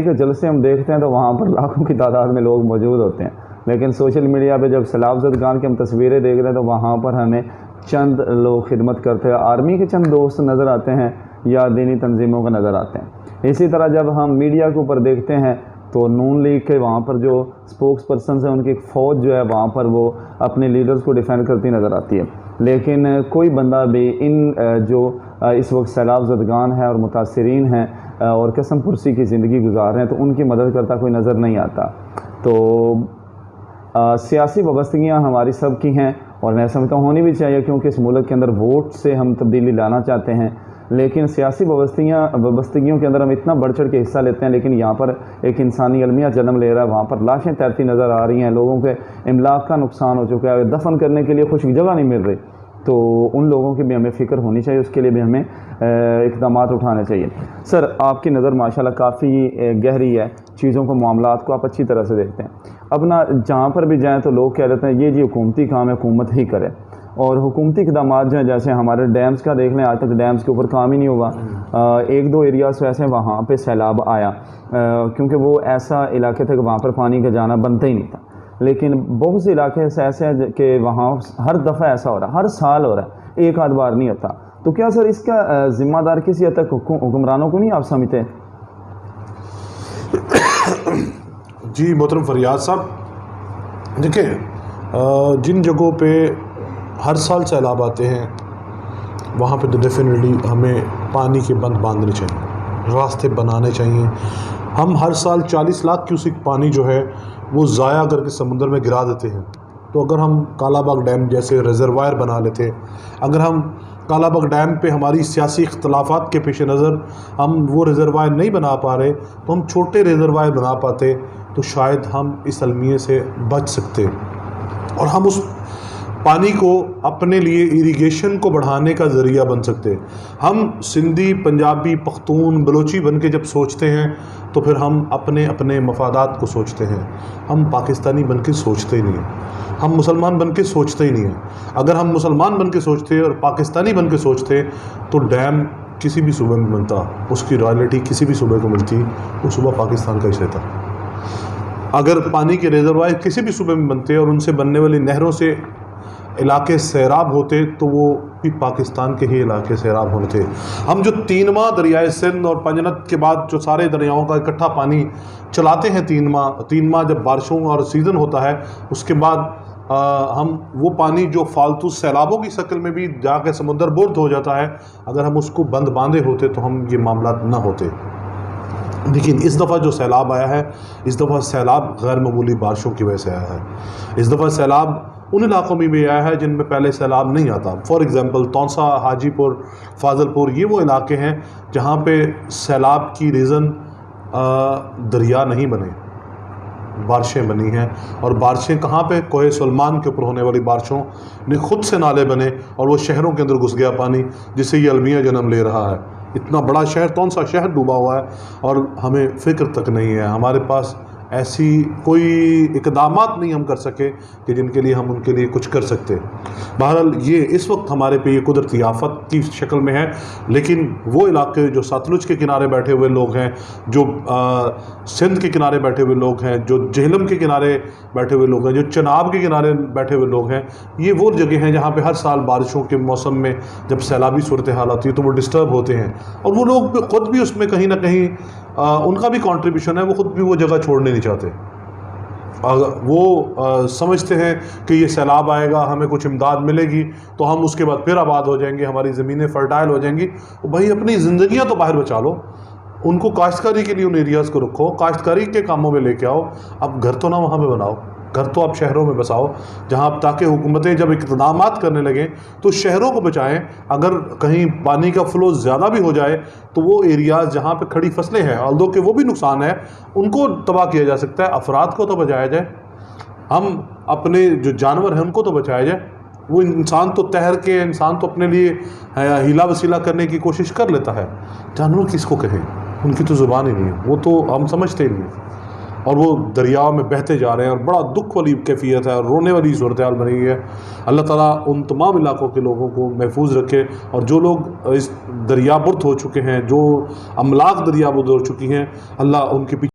کہ جلسے ہم دیکھتے ہیں تو وہاں پر لاکھوں کی تعداد میں لوگ موجود ہوتے ہیں، لیکن سوشل میڈیا پہ جب سیلاب زدگان کی ہم تصویریں دیکھ رہے ہیں تو وہاں پر ہمیں چند لوگ خدمت کرتے ہیں، آرمی کے چند دوست نظر آتے ہیں یا دینی تنظیموں کا نظر آتے ہیں۔ اسی طرح جب ہم میڈیا کے اوپر دیکھتے ہیں تو نون لیگ کے وہاں پر جو سپوکس پرسنز ہیں ان کی ایک فوج جو ہے وہاں پر وہ اپنے لیڈرز کو ڈیفینڈ کرتی نظر آتی ہے، لیکن کوئی بندہ بھی ان جو اس وقت سیلاب زدگان ہے اور متاثرین ہیں اور قسم پرسی کی زندگی گزار رہے ہیں تو ان کی مدد کرتا کوئی نظر نہیں آتا۔ تو سیاسی وابستگیاں ہماری سب کی ہیں اور میں سمجھتا ہوں ہونی بھی چاہیے، کیونکہ اس ملک کے اندر ووٹ سے ہم تبدیلی لانا چاہتے ہیں، لیکن سیاسی وابستگیوں کے اندر ہم اتنا بڑھ چڑھ کے حصہ لیتے ہیں، لیکن یہاں پر ایک انسانی المیہ جنم لے رہا ہے، وہاں پر لاشیں تیرتی نظر آ رہی ہیں، لوگوں کے املاک کا نقصان ہو چکا ہے، دفن کرنے کے لیے خشک جگہ نہیں مل رہی، تو ان لوگوں کی بھی ہمیں فکر ہونی چاہیے، اس کے لیے بھی ہمیں اقدامات اٹھانے چاہیے۔ سر، آپ کی نظر ماشاءاللہ کافی گہری ہے، چیزوں کو معاملات کو آپ اچھی طرح سے دیکھتے ہیں۔ اپنا جہاں پر بھی جائیں تو لوگ کہہ دیتے ہیں یہ جی حکومتی کام ہے، حکومت ہی کرے، اور حکومتی اقدامات جو ہیں جیسے ہمارے ڈیمز کا دیکھ لیں، آج تک ڈیمز کے اوپر کام ہی نہیں ہوا۔ ایک دو ایریاز ویسے وہاں پہ سیلاب آیا کیونکہ وہ ایسا علاقے تھے کہ وہاں پر پانی کا جانا بنتا ہی نہیں تھا، لیکن بہت سے علاقے ایسے ہیں کہ وہاں ہر دفعہ ایسا ہو رہا ہے، ہر سال ہو رہا ہے، ایک آدھ بار نہیں ہوتا۔ تو کیا سر اس کا ذمہ دار کسی حد تک حکمرانوں کو نہیں آپ سمجھتے؟ جی محترم فریاد صاحب، دیکھیں جن جگہوں پہ ہر سال سیلاب آتے ہیں وہاں پہ تو ڈیفینیٹلی ہمیں پانی کے بند باندھنے چاہیے، راستے بنانے چاہیے۔ ہم ہر سال 40 لاکھ کیوسک پانی جو ہے وہ ضائع کر کے سمندر میں گرا دیتے ہیں، تو اگر ہم کالا باغ ڈیم جیسے ریزروائر بنا لیتے، اگر ہم کالا باغ ڈیم پہ ہماری سیاسی اختلافات کے پیش نظر ہم وہ ریزروائر نہیں بنا پا رہے تو ہم چھوٹے ریزروائر بنا پاتے تو شاید ہم اس المیے سے بچ سکتے، اور ہم اس پانی کو اپنے لیے ایریگیشن کو بڑھانے کا ذریعہ بن سکتے۔ ہم سندھی، پنجابی، پختون، بلوچی بن کے جب سوچتے ہیں تو پھر ہم اپنے اپنے مفادات کو سوچتے ہیں، ہم پاکستانی بن کے سوچتے ہی نہیں ہیں، ہم مسلمان بن کے سوچتے ہی نہیں ہیں۔ اگر ہم مسلمان بن کے سوچتے اور پاکستانی بن کے سوچتے تو ڈیم کسی بھی صوبے میں بنتا، اس کی رائلٹی کسی بھی صوبے کو ملتی، وہ صوبہ پاکستان کا ہی رہتا۔ اگر پانی کے ریزروائر کسی بھی صوبے میں بنتے اور ان سے بننے والی نہروں سے علاقے سیراب ہوتے تو وہ بھی پاکستان کے ہی علاقے سیراب ہونے تھے۔ ہم جو 3 ماہ دریائے سندھ اور پنجنت کے بعد جو سارے دریاؤں کا اکٹھا پانی چلاتے ہیں، 3 ماہ جب بارشوں اور سیزن ہوتا ہے، اس کے بعد ہم وہ پانی جو فالتو سیلابوں کی شکل میں بھی جا کے سمندر بورد ہو جاتا ہے، اگر ہم اس کو بند باندھے ہوتے تو ہم یہ معاملات نہ ہوتے۔ لیکن اس دفعہ جو سیلاب آیا ہے، اس دفعہ سیلاب غیر معمولی بارشوں کی وجہ سے آیا ہے۔ اس دفعہ سیلاب ان علاقوں میں بھی آیا ہے جن میں پہلے سیلاب نہیں آتا۔ فار ایگزامپل تونسا، حاجی پور، فاضل پور، یہ وہ علاقے ہیں جہاں پہ سیلاب کی ریزن دریا نہیں بنے، بارشیں بنی ہیں، اور بارشیں کہاں پہ؟ کوہ سلمان کے اوپر ہونے والی بارشوں نے خود سے نالے بنے اور وہ شہروں کے اندر گھس گیا پانی، جس سے یہ المیہ جنم لے رہا ہے۔ اتنا بڑا شہر تونسا شہر ڈوبا ہوا ہے اور ہمیں فکر تک نہیں ہے، ہمارے پاس ایسی کوئی اقدامات نہیں ہم کر سکے کہ جن کے لیے ہم ان کے لیے کچھ کر سکتے۔ بہرحال یہ اس وقت ہمارے پہ یہ قدرتی آفت کی شکل میں ہے، لیکن وہ علاقے جو ساتلج کے کنارے بیٹھے ہوئے لوگ ہیں، جو سندھ کے کنارے بیٹھے ہوئے لوگ ہیں، جو جہلم کے کنارے بیٹھے ہوئے لوگ ہیں، جو چناب کے کنارے بیٹھے ہوئے لوگ ہیں، یہ وہ جگہ ہیں جہاں پہ ہر سال بارشوں کے موسم میں جب سیلابی صورتحال آتی ہے تو وہ ڈسٹرب ہوتے ہیں، اور وہ لوگ خود بھی اس میں کہیں نہ کہیں ان کا بھی کنٹریبیوشن ہے، وہ خود بھی وہ جگہ چھوڑنے نہیں چاہتے۔ وہ سمجھتے ہیں کہ یہ سیلاب آئے گا، ہمیں کچھ امداد ملے گی تو ہم اس کے بعد پھر آباد ہو جائیں گے، ہماری زمینیں فرٹائل ہو جائیں گی۔ بھائی اپنی زندگیاں تو باہر بچا لو، ان کو کاشتکاری کے لیے ان ایریاز کو رکھو، کاشتکاری کے کاموں میں لے کے آؤ، اب گھر تو نہ وہاں پہ بناؤ، گھر تو آپ شہروں میں بساؤ، جہاں تاکہ حکومتیں جب اقدامات کرنے لگیں تو شہروں کو بچائیں۔ اگر کہیں پانی کا فلو زیادہ بھی ہو جائے تو وہ ایریاز جہاں پہ کھڑی فصلیں ہیں، although کہ وہ بھی نقصان ہے، ان کو تباہ کیا جا سکتا ہے، افراد کو تو بچایا جائے، ہم اپنے جو جانور ہیں ان کو تو بچایا جائے۔ وہ انسان تو تہر کے، انسان تو اپنے لیے ہیلا وسیلہ کرنے کی کوشش کر لیتا ہے، جانور کس کو کہیں، ان کی تو زبان ہی نہیں ہے، وہ تو ہم سمجھتے ہی نہیں ہیں۔ اور وہ دریا میں بہتے جا رہے ہیں اور بڑا دکھ والی کیفیت ہے اور رونے والی صورتحال بنی ہوئی ہے. اللہ تعالیٰ ان تمام علاقوں کے لوگوں کو محفوظ رکھے، اور جو لوگ اس دریا برد ہو چکے ہیں، جو املاک دریا برد ہو چکی ہیں، اللہ ان کے پیچھے